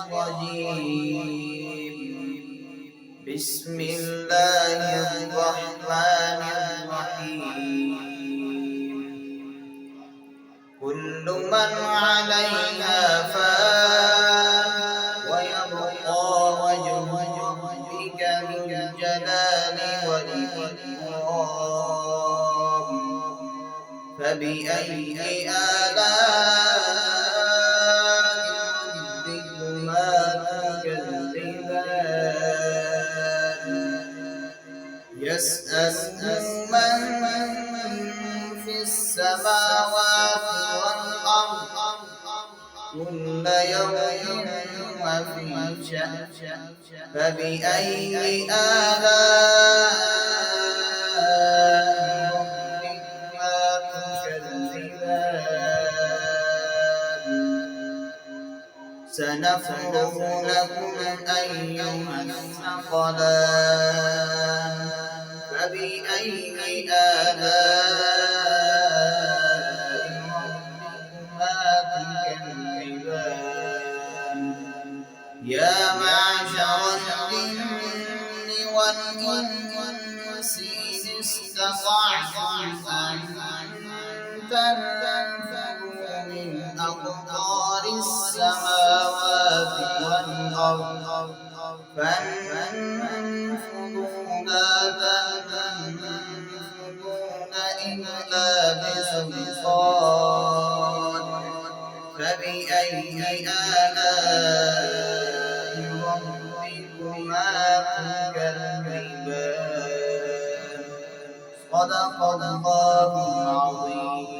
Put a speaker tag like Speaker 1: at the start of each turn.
Speaker 1: الرجيم. بسم الله الرحمن الرحيم. كل من عليها فان ويبقى وجه ربك ذو الجلال والإكرام. فبأي آلاء ربكما تكذبان. يسأله من في السماوات والأرض كل يوم وفي شأن. فبأي آلاء ربكما تكذبان. سنفرغ لكم أيها الثقلان. فبأي آلاء ربكما تكذبان. يا معشر الجن والإنس إن استطعتم أن تنفذوا من أقطار السماوات والأرض فانفذوا لا تنفذون إلا بسلطان. فبأي آلاء ربكما تكذبان. صدق الله العظيم.